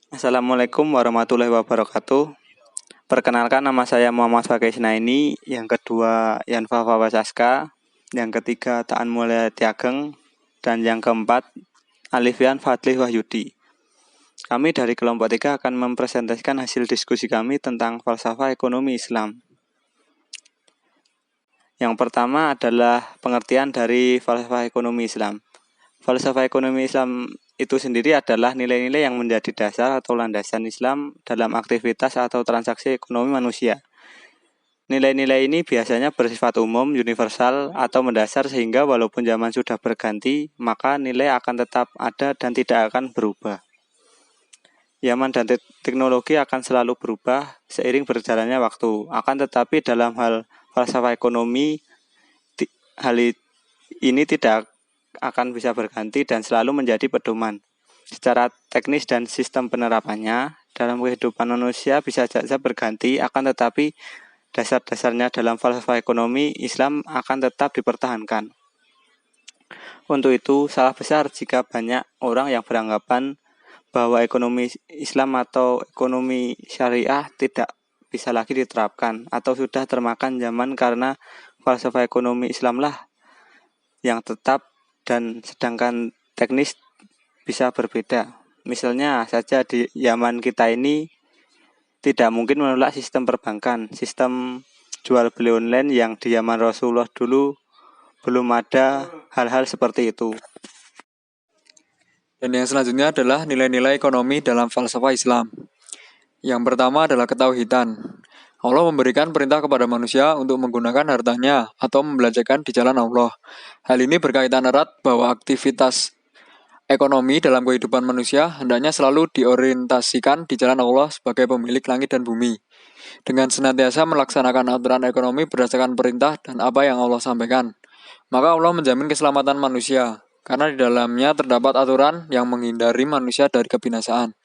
Assalamualaikum warahmatullahi wabarakatuh. Perkenalkan, nama saya Muhammad Fakih Isnaini. Yang kedua Yanfa Fawasaska. Yang ketiga Taan Mulia Tiageng. Dan yang keempat Alifian Fadli Wahyudi. Kami dari kelompok 3 akan mempresentasikan hasil diskusi kami tentang falsafah ekonomi Islam. Yang pertama adalah pengertian dari falsafah ekonomi Islam. Falsafah ekonomi Islam itu sendiri adalah nilai-nilai yang menjadi dasar atau landasan Islam dalam aktivitas atau transaksi ekonomi manusia. Nilai-nilai ini biasanya bersifat umum, universal, atau mendasar sehingga walaupun zaman sudah berganti, maka nilai akan tetap ada dan tidak akan berubah. Zaman dan teknologi akan selalu berubah seiring berjalannya waktu. Akan tetapi dalam hal falsafah ekonomi, hal ini tidak akan bisa berganti dan selalu menjadi pedoman. Secara teknis dan sistem penerapannya dalam kehidupan manusia bisa saja berganti, akan tetapi dasar-dasarnya dalam falsafah ekonomi Islam akan tetap dipertahankan. Untuk itu, salah besar jika banyak orang yang beranggapan bahwa ekonomi Islam atau ekonomi syariah tidak bisa lagi diterapkan atau sudah termakan zaman karena falsafah ekonomi Islamlah yang tetap dan sedangkan teknis bisa berbeda. Misalnya saja di zaman kita ini tidak mungkin menolak sistem perbankan, sistem jual beli online yang di zaman Rasulullah dulu belum ada hal-hal seperti itu. Dan yang selanjutnya adalah nilai-nilai ekonomi dalam falsafah Islam. Yang pertama adalah ketauhidan. Allah memberikan perintah kepada manusia untuk menggunakan hartanya atau membelanjakan di jalan Allah. Hal ini berkaitan erat bahwa aktivitas ekonomi dalam kehidupan manusia hendaknya selalu diorientasikan di jalan Allah sebagai pemilik langit dan bumi. Dengan senantiasa melaksanakan aturan ekonomi berdasarkan perintah dan apa yang Allah sampaikan, maka Allah menjamin keselamatan manusia, karena di dalamnya terdapat aturan yang menghindari manusia dari kebinasaan.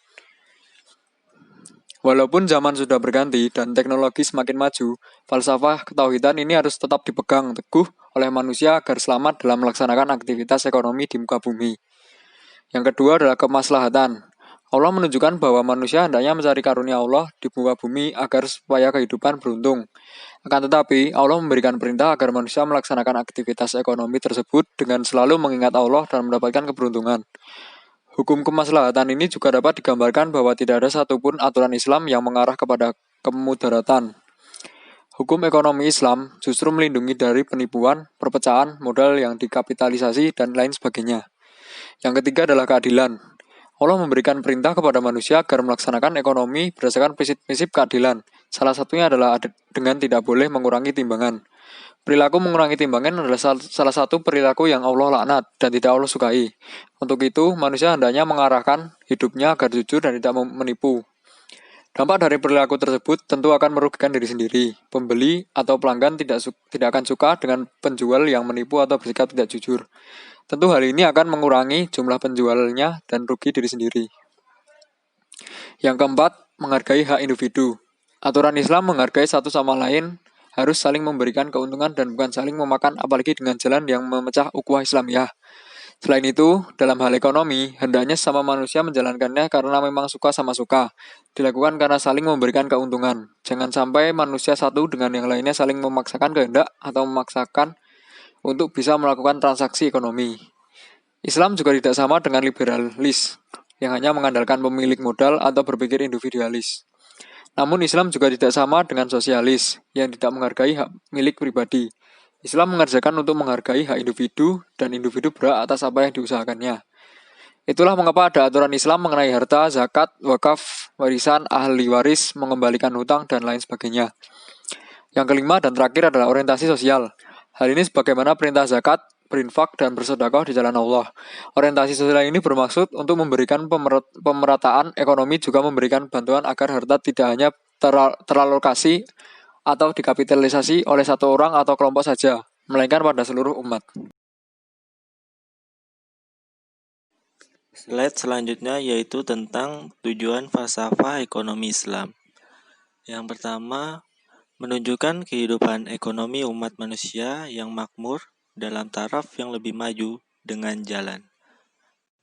Walaupun zaman sudah berganti dan teknologi semakin maju, falsafah ketauhidan ini harus tetap dipegang teguh oleh manusia agar selamat dalam melaksanakan aktivitas ekonomi di muka bumi. Yang kedua adalah kemaslahatan. Allah menunjukkan bahwa manusia hendaknya mencari karunia Allah di muka bumi agar supaya kehidupan beruntung. Akan tetapi, Allah memberikan perintah agar manusia melaksanakan aktivitas ekonomi tersebut dengan selalu mengingat Allah dan mendapatkan keberuntungan. Hukum kemaslahatan ini juga dapat digambarkan bahwa tidak ada satupun aturan Islam yang mengarah kepada kemudaratan. Hukum ekonomi Islam justru melindungi dari penipuan, perpecahan, modal yang dikapitalisasi, dan lain sebagainya. Yang ketiga adalah keadilan. Allah memberikan perintah kepada manusia agar melaksanakan ekonomi berdasarkan prinsip-prinsip keadilan. Salah satunya adalah dengan tidak boleh mengurangi timbangan. Perilaku mengurangi timbangan adalah salah satu perilaku yang Allah laknat dan tidak Allah sukai. Untuk itu, manusia hendaknya mengarahkan hidupnya agar jujur dan tidak menipu. Dampak dari perilaku tersebut tentu akan merugikan diri sendiri. Pembeli atau pelanggan tidak akan suka dengan penjual yang menipu atau bersikap tidak jujur. Tentu hal ini akan mengurangi jumlah penjualnya dan rugi diri sendiri. Yang keempat, menghargai hak individu. Aturan Islam menghargai satu sama lain harus saling memberikan keuntungan dan bukan saling memakan, apalagi dengan jalan yang memecah ukhuwah Islamiyah. Selain itu, dalam hal ekonomi, hendaknya sama manusia menjalankannya karena memang suka sama suka. Dilakukan karena saling memberikan keuntungan. Jangan sampai manusia satu dengan yang lainnya saling memaksakan kehendak atau memaksakan untuk bisa melakukan transaksi ekonomi. Islam juga tidak sama dengan liberalis, yang hanya mengandalkan pemilik modal atau berpikir individualis. Namun Islam juga tidak sama dengan sosialis, yang tidak menghargai hak milik pribadi. Islam mengajarkan untuk menghargai hak individu, dan individu berhak atas apa yang diusahakannya. Itulah mengapa ada aturan Islam mengenai harta, zakat, wakaf, warisan, ahli waris, mengembalikan hutang, dan lain sebagainya. Yang kelima dan terakhir adalah orientasi sosial. Hal ini sebagaimana perintah zakat, berinfak, dan bersedekah di jalan Allah. Orientasi sosial ini bermaksud untuk memberikan pemerataan ekonomi, juga memberikan bantuan agar harta tidak hanya teralokasi atau dikapitalisasi oleh satu orang atau kelompok saja, melainkan pada seluruh umat. Slide selanjutnya yaitu tentang tujuan falsafah ekonomi Islam. Yang pertama, menunjukkan kehidupan ekonomi umat manusia yang makmur dalam taraf yang lebih maju dengan jalan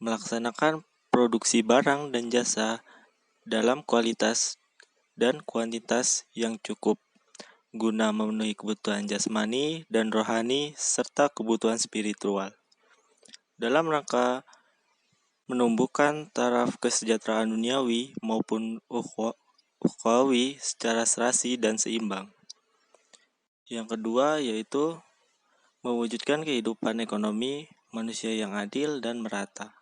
melaksanakan produksi barang dan jasa dalam kualitas dan kuantitas yang cukup guna memenuhi kebutuhan jasmani dan rohani serta kebutuhan spiritual. Dalam rangka menumbuhkan taraf kesejahteraan duniawi maupun ukhrawi secara serasi dan seimbang. Yang kedua yaitu mewujudkan kehidupan ekonomi manusia yang adil dan merata.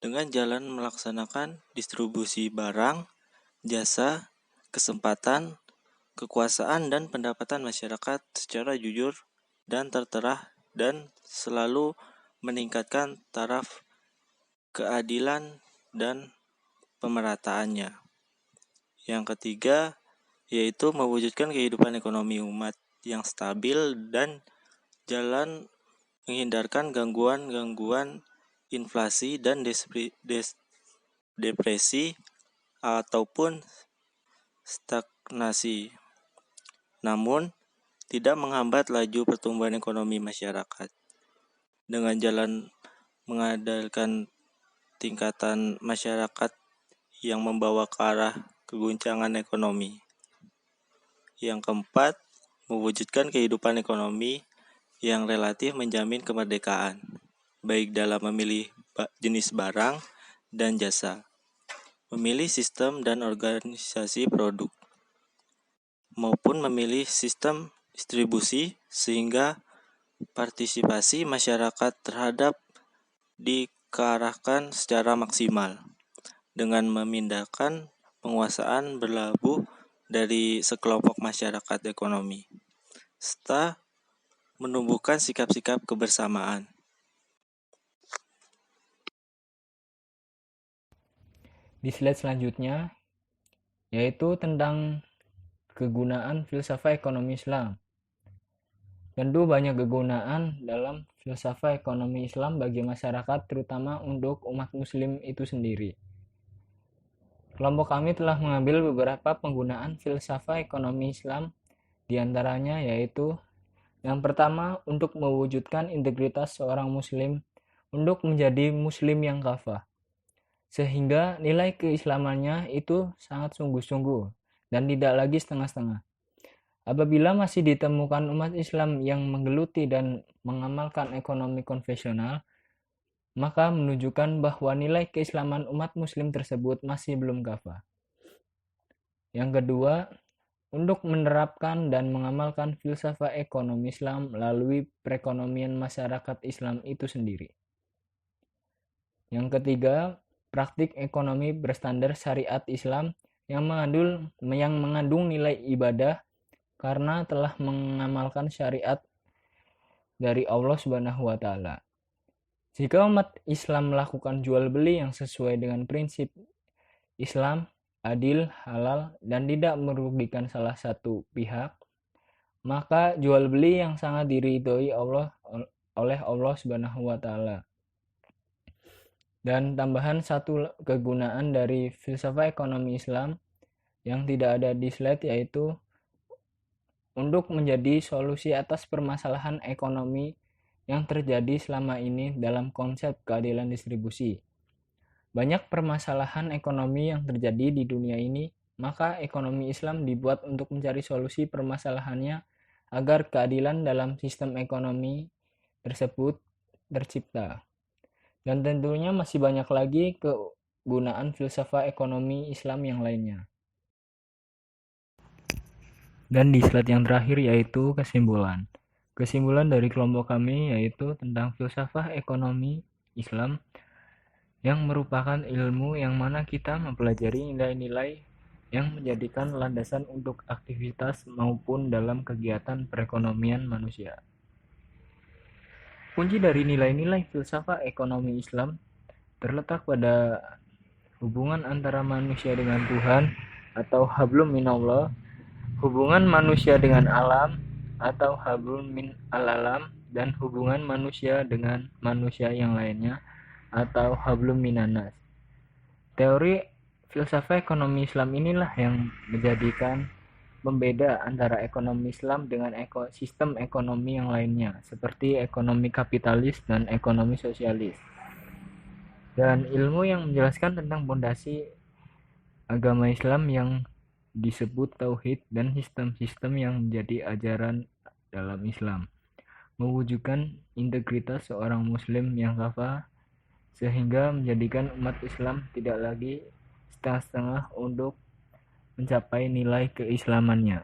Dengan jalan melaksanakan distribusi barang, jasa, kesempatan, kekuasaan dan pendapatan masyarakat secara jujur dan tertera dan selalu meningkatkan taraf keadilan dan pemerataannya. Yang ketiga yaitu mewujudkan kehidupan ekonomi umat yang stabil dan jalan menghindarkan gangguan-gangguan inflasi dan depresi ataupun stagnasi. Namun, tidak menghambat laju pertumbuhan ekonomi masyarakat. Dengan jalan mengandalkan tingkatan masyarakat yang membawa ke arah keguncangan ekonomi. Yang keempat, mewujudkan kehidupan ekonomi yang relatif menjamin kemerdekaan, baik dalam memilih jenis barang dan jasa, memilih sistem dan organisasi produk, maupun memilih sistem distribusi sehingga partisipasi masyarakat terhadap diarahkan secara maksimal dengan memindahkan penguasaan berlabuh dari sekelompok masyarakat ekonomi serta menumbuhkan sikap-sikap kebersamaan. Di slide selanjutnya yaitu tentang kegunaan filsafat ekonomi Islam. Tentu banyak kegunaan dalam filsafat ekonomi Islam bagi masyarakat, terutama untuk umat muslim itu sendiri. Kelompok kami telah mengambil beberapa penggunaan filsafat ekonomi Islam, diantaranya yaitu yang pertama, untuk mewujudkan integritas seorang muslim untuk menjadi muslim yang kafah, sehingga nilai keislamannya itu sangat sungguh-sungguh dan tidak lagi setengah-setengah. Apabila masih ditemukan umat Islam yang menggeluti dan mengamalkan ekonomi konvensional, maka menunjukkan bahwa nilai keislaman umat muslim tersebut masih belum kafah. Yang kedua, untuk menerapkan dan mengamalkan filsafat ekonomi Islam melalui perekonomian masyarakat Islam itu sendiri. Yang ketiga, praktik ekonomi berstandar syariat Islam yang mengandung nilai ibadah karena telah mengamalkan syariat dari Allah Subhanahu wa taala. Jika umat Islam melakukan jual beli yang sesuai dengan prinsip Islam, adil, halal, dan tidak merugikan salah satu pihak, maka jual beli yang sangat diridhoi oleh Allah Subhanahu wa taala. Dan tambahan satu kegunaan dari filsafat ekonomi Islam yang tidak ada di slide yaitu untuk menjadi solusi atas permasalahan ekonomi yang terjadi selama ini dalam konsep keadilan distribusi. Banyak permasalahan ekonomi yang terjadi di dunia ini, maka ekonomi Islam dibuat untuk mencari solusi permasalahannya agar keadilan dalam sistem ekonomi tersebut tercipta. Dan tentunya masih banyak lagi kegunaan filsafat ekonomi Islam yang lainnya. Dan di slide yang terakhir yaitu kesimpulan. Kesimpulan dari kelompok kami yaitu tentang filsafat ekonomi Islam yang merupakan ilmu yang mana kita mempelajari nilai-nilai yang menjadikan landasan untuk aktivitas maupun dalam kegiatan perekonomian manusia. Kunci dari nilai-nilai filsafat ekonomi Islam terletak pada hubungan antara manusia dengan Tuhan atau hablum minallah, hubungan manusia dengan alam atau hablum min al-alam, dan hubungan manusia dengan manusia yang lainnya atau hablum minanas. Teori filsafat ekonomi Islam inilah yang menjadikan pembeda antara ekonomi Islam dengan sistem ekonomi yang lainnya, seperti ekonomi kapitalis dan ekonomi sosialis. Dan ilmu yang menjelaskan tentang fondasi agama Islam yang disebut tauhid dan sistem-sistem yang menjadi ajaran dalam Islam, mewujudkan integritas seorang muslim yang kafah sehingga menjadikan umat Islam tidak lagi setengah-setengah untuk mencapai nilai keislamannya.